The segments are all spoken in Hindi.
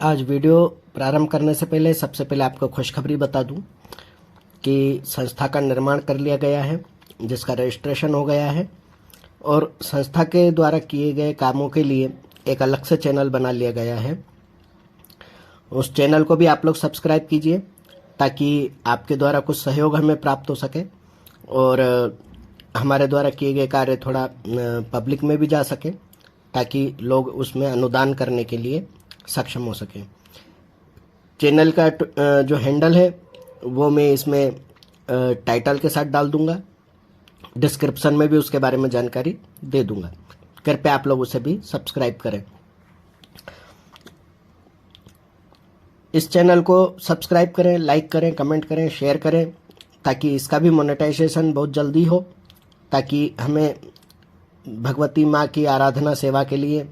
आज वीडियो प्रारंभ करने से पहले सबसे पहले आपको खुशखबरी बता दूं कि संस्था का निर्माण कर लिया गया है, जिसका रजिस्ट्रेशन हो गया है और संस्था के द्वारा किए गए कामों के लिए एक अलग से चैनल बना लिया गया है। उस चैनल को भी आप लोग सब्सक्राइब कीजिए ताकि आपके द्वारा कुछ सहयोग हमें प्राप्त हो सके और हमारे द्वारा किए गए कार्य थोड़ा पब्लिक में भी जा सके ताकि लोग उसमें अनुदान करने के लिए सक्षम हो सके। चैनल का जो हैंडल है वो मैं इसमें टाइटल के साथ डाल दूंगा, डिस्क्रिप्शन में भी उसके बारे में जानकारी दे दूंगा। कृपया आप लोग उसे भी सब्सक्राइब करें। इस चैनल को सब्सक्राइब करें, लाइक करें, कमेंट करें, शेयर करें ताकि इसका भी मोनेटाइजेशन बहुत जल्दी हो, ताकि हमें भगवती माँ की आराधना सेवा के लिए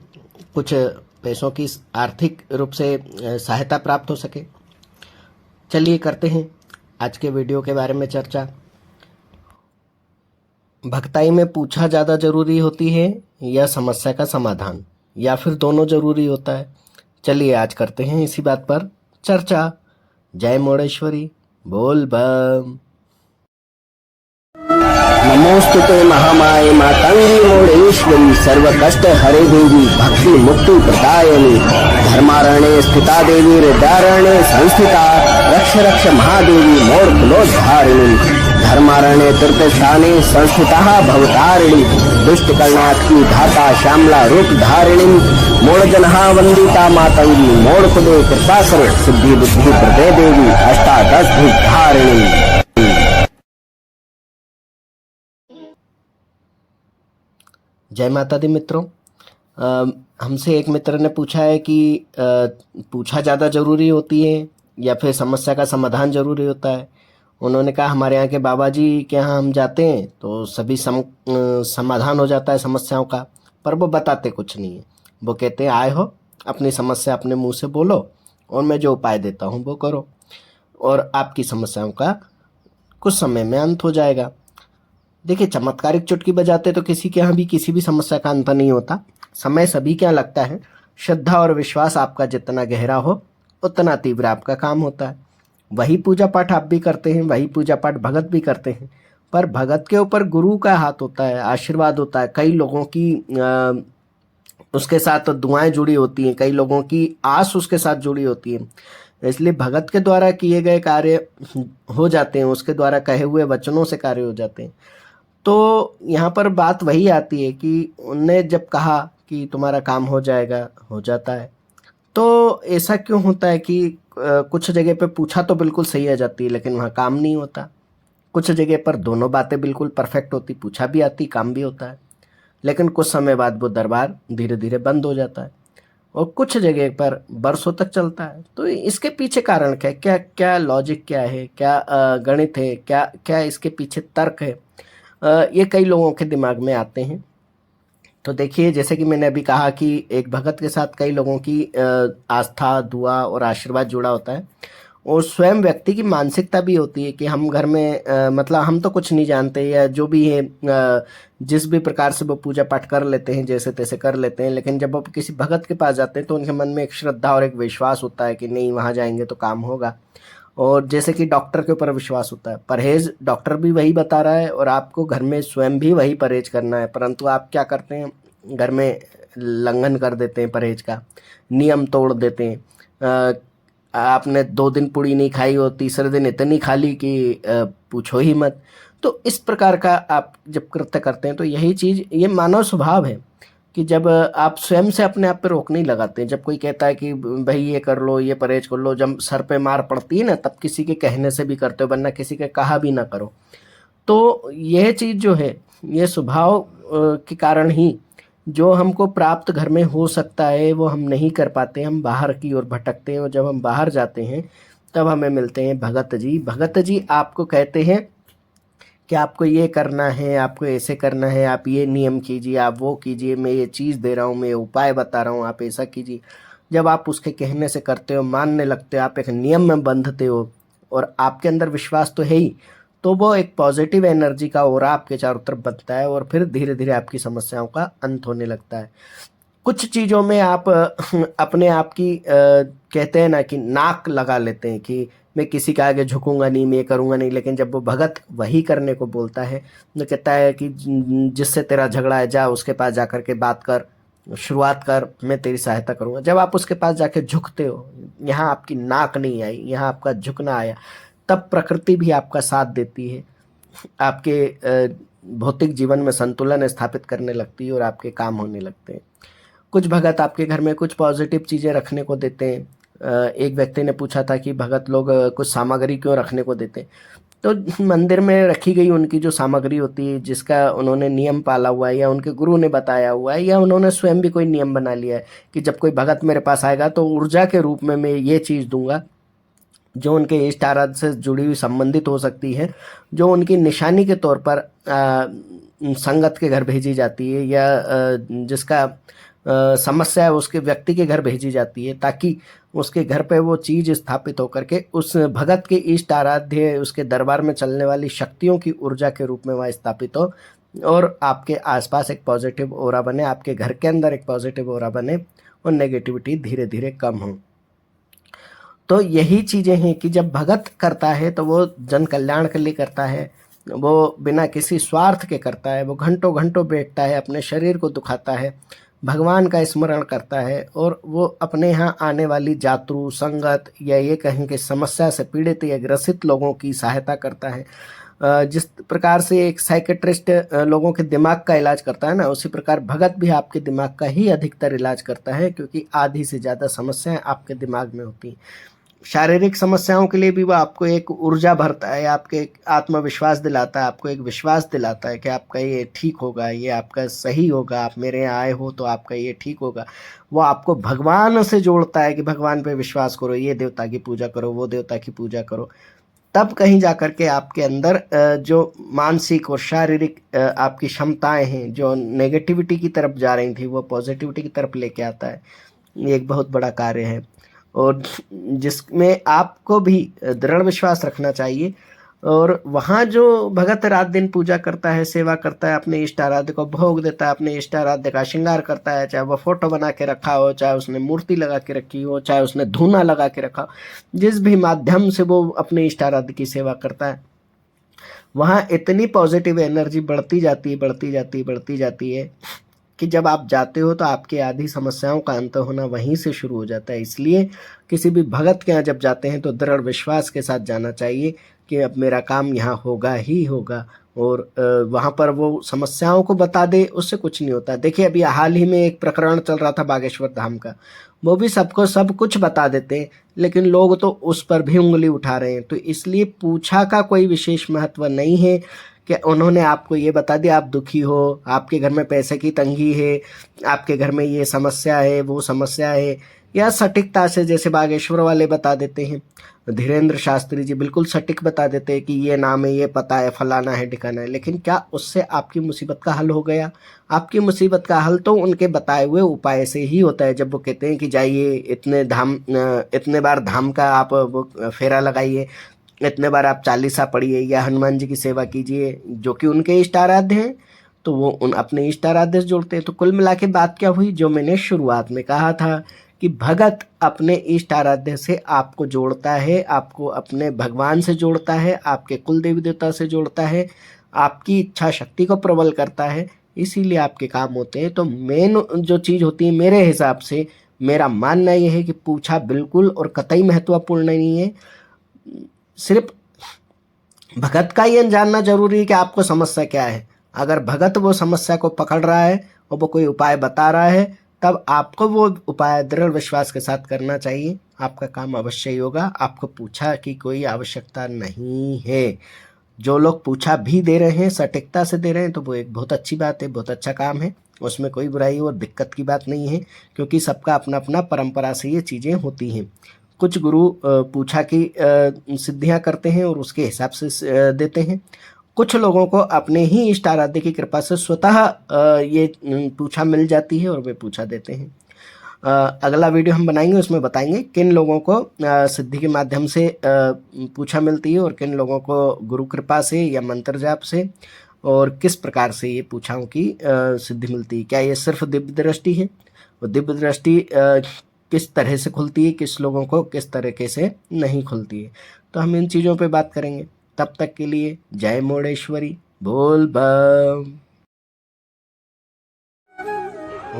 कुछ पैसों की आर्थिक रूप से सहायता प्राप्त हो सके। चलिए करते हैं आज के वीडियो के बारे में चर्चा। भक्ताई में पूछा ज़्यादा जरूरी होती है या समस्या का समाधान, या फिर दोनों जरूरी होता है? चलिए आज करते हैं इसी बात पर चर्चा। जय मोड़ेश्वरी, बोल बम। नमोस्तुते महामाये मातंगी मोड़ेश्वरी, सर्व कष्ट हरे देवी, भक्ति मुक्ति प्रदायिनी, धर्मारण्ये स्थिता देवी, हृदयारण्ये संस्थिता, रक्ष रक्ष महादेवी मोड़ कुलोद्धारिणी, धर्मारण्ये तीर्थस्थाने संस्थिता भवतारिणी, दुष्ट कल्याणात्की धाता श्यामला रूप धारिणी, मोड़ जनहा वंदिता मातंगी, मोड़ कुदे कृपा करे, सिद्धि बुद्धि प्रदे देवी, अष्टादश भुज धारिणी। जय माता दी मित्रों। हमसे एक मित्र ने पूछा है कि पूछा ज़्यादा ज़रूरी होती है या फिर समस्या का समाधान ज़रूरी होता है। उन्होंने कहा हमारे यहाँ के बाबा जी के यहाँ हम जाते हैं तो सभी समाधान हो जाता है समस्याओं का, पर वो बताते कुछ नहीं है। वो कहते हैं आए हो, अपनी समस्या अपने मुंह से बोलो और मैं जो उपाय देता हूँ वो करो और आपकी समस्याओं का कुछ समय में अंत हो जाएगा। देखिए, चमत्कारिक चुटकी बजाते तो किसी के यहाँ भी किसी भी समस्या का अंत नहीं होता। समय सभी के यहाँ लगता है। श्रद्धा और विश्वास आपका जितना गहरा हो उतना तीव्र आपका काम होता है। वही पूजा पाठ आप भी करते हैं, वही पूजा पाठ भगत भी करते हैं, पर भगत के ऊपर गुरु का हाथ होता है, आशीर्वाद होता है। कई लोगों की उसके साथ दुआएं जुड़ी होती हैं, कई लोगों की आस उसके साथ जुड़ी होती है। इसलिए भगत के द्वारा किए गए कार्य हो जाते हैं, उसके द्वारा कहे हुए वचनों से कार्य हो जाते हैं। तो यहाँ पर बात वही आती है कि उनने जब कहा कि तुम्हारा काम हो जाएगा, हो जाता है। तो ऐसा क्यों होता है कि कुछ जगह पे पूछा तो बिल्कुल सही आ जाती है लेकिन वहाँ काम नहीं होता। कुछ जगह पर दोनों बातें बिल्कुल परफेक्ट होती, पूछा भी आती, काम भी होता है, लेकिन कुछ समय बाद वो दरबार धीरे धीरे बंद हो जाता है और कुछ जगह पर बरसों तक चलता है। तो इसके पीछे कारण क्या है? क्या क्या लॉजिक क्या है? क्या गणित है? क्या क्या इसके पीछे तर्क है? ये कई लोगों के दिमाग में आते हैं। तो देखिए, जैसे कि मैंने अभी कहा कि एक भगत के साथ कई लोगों की आस्था, दुआ और आशीर्वाद जुड़ा होता है और स्वयं व्यक्ति की मानसिकता भी होती है कि हम घर में मतलब हम तो कुछ नहीं जानते या जो भी है, जिस भी प्रकार से वो पूजा पाठ कर लेते हैं, जैसे तैसे कर लेते हैं, लेकिन जब वो किसी भगत के पास जाते हैं तो उनके मन में एक श्रद्धा और एक विश्वास होता है कि नहीं, वहाँ जाएंगे तो काम होगा। और जैसे कि डॉक्टर के ऊपर विश्वास होता है, परहेज डॉक्टर भी वही बता रहा है और आपको घर में स्वयं भी वही परहेज करना है, परंतु आप क्या करते हैं, घर में लंघन कर देते हैं, परहेज का नियम तोड़ देते हैं। आपने 2 दिन पूड़ी नहीं खाई और तीसरे दिन इतनी खा ली कि पूछो ही मत। तो इस प्रकार का आप जब कृत्य करते हैं तो यही चीज़, ये मानव स्वभाव है कि जब आप स्वयं से अपने आप पे रोक नहीं लगाते। जब कोई कहता है कि भाई ये कर लो, ये परहेज कर लो, जब सर पे मार पड़ती है ना, तब किसी के कहने से भी करते हो, वरना किसी के कहा भी ना करो। तो यह चीज़ जो है, ये स्वभाव के कारण ही जो हमको प्राप्त घर में हो सकता है वो हम नहीं कर पाते, हम बाहर की ओर भटकते हैं और जब हम बाहर जाते हैं तब हमें मिलते हैं भगत जी। भगत जी आपको कहते हैं कि आपको ये करना है, आपको ऐसे करना है, आप ये नियम कीजिए, आप वो कीजिए, मैं ये चीज़ दे रहा हूँ, मैं ये उपाय बता रहा हूँ, आप ऐसा कीजिए। जब आप उसके कहने से करते हो, मानने लगते हो, आप एक नियम में बंधते हो और आपके अंदर विश्वास तो है ही, तो वो एक पॉजिटिव एनर्जी का ऑरा आपके चारों तरफ बनता है और फिर धीरे धीरे आपकी समस्याओं का अंत होने लगता है। कुछ चीज़ों में आप अपने आप की कहते हैं ना कि नाक लगा लेते हैं कि मैं किसी के आगे झुकूंगा नहीं, मैं ये करूंगा नहीं, लेकिन जब वो भगत वही करने को बोलता है तो कहता है कि जिससे तेरा झगड़ा है जा उसके पास जाकर के बात कर, शुरुआत कर, मैं तेरी सहायता करूंगा। जब आप उसके पास जाके झुकते हो, यहाँ आपकी नाक नहीं आई, यहाँ आपका झुकना आया, तब प्रकृति भी आपका साथ देती है, आपके भौतिक जीवन में संतुलन स्थापित करने लगती है और आपके काम होने लगते हैं। कुछ भगत आपके घर में कुछ पॉजिटिव चीज़ें रखने को देते हैं। एक व्यक्ति ने पूछा था कि भगत लोग कुछ सामग्री क्यों रखने को देते हैं, तो मंदिर में रखी गई उनकी जो सामग्री होती है, जिसका उन्होंने नियम पाला हुआ है या उनके गुरु ने बताया हुआ है या उन्होंने स्वयं भी कोई नियम बना लिया है कि जब कोई भगत मेरे पास आएगा तो ऊर्जा के रूप में मैं ये चीज़ दूंगा जो उनके इष्ट आराध्य से जुड़ी हुई संबंधित हो सकती है, जो उनकी निशानी के तौर पर संगत के घर भेजी जाती है या जिसका समस्या है उसके व्यक्ति के घर भेजी जाती है, ताकि उसके घर पे वो चीज़ स्थापित होकर के उस भगत के इष्ट आराध्य उसके दरबार में चलने वाली शक्तियों की ऊर्जा के रूप में वह स्थापित हो और आपके आसपास एक पॉजिटिव ऑरा बने, आपके घर के अंदर एक पॉजिटिव ऑरा बने और नेगेटिविटी धीरे धीरे कम हो। तो यही चीज़ें हैं कि जब भगत करता है तो वो जन कल्याण के लिए करता है, वो बिना किसी स्वार्थ के करता है, वो घंटों घंटों बैठता है, अपने शरीर को दुखाता है, भगवान का स्मरण करता है और वो अपने यहाँ आने वाली जातरू संगत या ये कहें कि समस्या से पीड़ित या ग्रसित लोगों की सहायता करता है। जिस प्रकार से एक साइकेट्रिस्ट लोगों के दिमाग का इलाज करता है ना, उसी प्रकार भगत भी आपके दिमाग का ही अधिकतर इलाज करता है, क्योंकि आधी से ज़्यादा समस्याएं आपके दिमाग में होती हैं। शारीरिक समस्याओं के लिए भी वो आपको एक ऊर्जा भरता है, आपके एक आत्मविश्वास दिलाता है, आपको एक विश्वास दिलाता है कि आपका ये ठीक होगा, ये आपका सही होगा, आप मेरे यहाँ आए हो तो आपका ये ठीक होगा। वो आपको भगवान से जोड़ता है कि भगवान पे विश्वास करो, ये देवता की पूजा करो, वो देवता की पूजा करो। तब कहीं जा कर के आपके अंदर जो मानसिक और शारीरिक आपकी क्षमताएं हैं जो नेगेटिविटी की तरफ जा रही थी वो पॉजिटिविटी की तरफ लेके आता है। ये एक बहुत बड़ा कार्य है और जिसमें आपको भी दृढ़ विश्वास रखना चाहिए। और वहाँ जो भगत रात दिन पूजा करता है, सेवा करता है, अपने इष्ट आराध्य को भोग देता है, अपने इष्ट आराध्य का श्रृंगार करता है, चाहे वह फोटो बना के रखा हो, चाहे उसने मूर्ति लगा के रखी हो, चाहे उसने धूना लगा के रखा हो, जिस भी माध्यम से वो अपने इष्ट आराध्य की सेवा करता है, वहाँ इतनी पॉजिटिव एनर्जी बढ़ती जाती है, बढ़ती जाती है, बढ़ती जाती है कि जब आप जाते हो तो आपकी आधी समस्याओं का अंत होना वहीं से शुरू हो जाता है। इसलिए किसी भी भगत के यहाँ जब जाते हैं तो दृढ़ विश्वास के साथ जाना चाहिए कि अब मेरा काम यहाँ होगा ही होगा, और वहाँ पर वो समस्याओं को बता दे, उससे कुछ नहीं होता। देखिए अभी हाल ही में एक प्रकरण चल रहा था बागेश्वर धाम का, वो भी सबको सब कुछ बता देते हैं, लेकिन लोग तो उस पर भी उंगली उठा रहे हैं। तो इसलिए पूछा का कोई विशेष महत्व नहीं है कि उन्होंने आपको ये बता दिया आप दुखी हो, आपके घर में पैसे की तंगी है, आपके घर में ये समस्या है, वो समस्या है, या सटीकता से जैसे बागेश्वर वाले बता देते हैं, धीरेन्द्र शास्त्री जी बिल्कुल सटीक बता देते हैं कि ये नाम है, ये पता है, फलाना है, ठिकाना है। लेकिन क्या उससे आपकी मुसीबत का हल हो गया? आपकी मुसीबत का हल तो उनके बताए हुए उपाय से ही होता है। जब वो कहते हैं कि जाइए इतने बार धाम का आप वो फेरा लगाइए, इतने बार आप चालीसा पढ़िए या हनुमान जी की सेवा कीजिए जो कि उनके इष्ट आराध्य हैं, तो वो उन अपने इष्ट आराध्य से जोड़ते हैं। तो कुल मिला के बात क्या हुई, जो मैंने शुरुआत में कहा था कि भगत अपने इष्ट आराध्य से आपको जोड़ता है, आपको अपने भगवान से जोड़ता है, आपके कुल देवी देवता से जोड़ता है, आपकी इच्छा शक्ति को प्रबल करता है, इसीलिए आपके काम होते हैं। तो मेन जो चीज़ होती है मेरे हिसाब से, मेरा मानना यह है कि पूछा बिल्कुल और कतई महत्वपूर्ण नहीं है। सिर्फ भगत का ये जानना जरूरी है कि आपको समस्या क्या है। अगर भगत वो समस्या को पकड़ रहा है और वो कोई उपाय बता रहा है, तब आपको वो उपाय दृढ़ विश्वास के साथ करना चाहिए, आपका काम अवश्य ही होगा। आपको पूछा की कोई आवश्यकता नहीं है। जो लोग पूछा भी दे रहे हैं, सटीकता से दे रहे हैं, तो वो एक बहुत अच्छी बात है, बहुत अच्छा काम है, उसमें कोई बुराई और दिक्कत की बात नहीं है, क्योंकि सबका अपना अपना परंपरा से ये चीज़ें होती हैं। कुछ गुरु पूछा की सिद्धियां करते हैं और उसके हिसाब से देते हैं। कुछ लोगों को अपने ही इष्ट आराध्य की कृपा से स्वतः ये पूछा मिल जाती है और वे पूछा देते हैं। अगला वीडियो हम बनाएंगे, उसमें बताएंगे किन लोगों को सिद्धि के माध्यम से पूछा मिलती है और किन लोगों को गुरु कृपा से या मंत्र जाप से, और किस प्रकार से ये पूछाओं की सिद्धि मिलती है। क्या ये सिर्फ दिव्य दृष्टि है वो दिव्य दृष्टि किस तरह से खुलती है, किस लोगों को किस तरीके से नहीं खुलती है। तो हम इन चीज़ों पे बात करेंगे। तब तक के लिए जय मोड़ेश्वरी, बोल बम।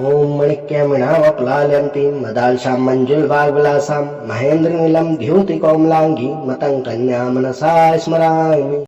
ओम मणिक्यमणावक्लालयन्तीं मदालसां मञ्जुलभागविलासां महेन्द्रनीलं द्युतिकोमलाङ्गीं मतं कन्या मनसा स्मरामि।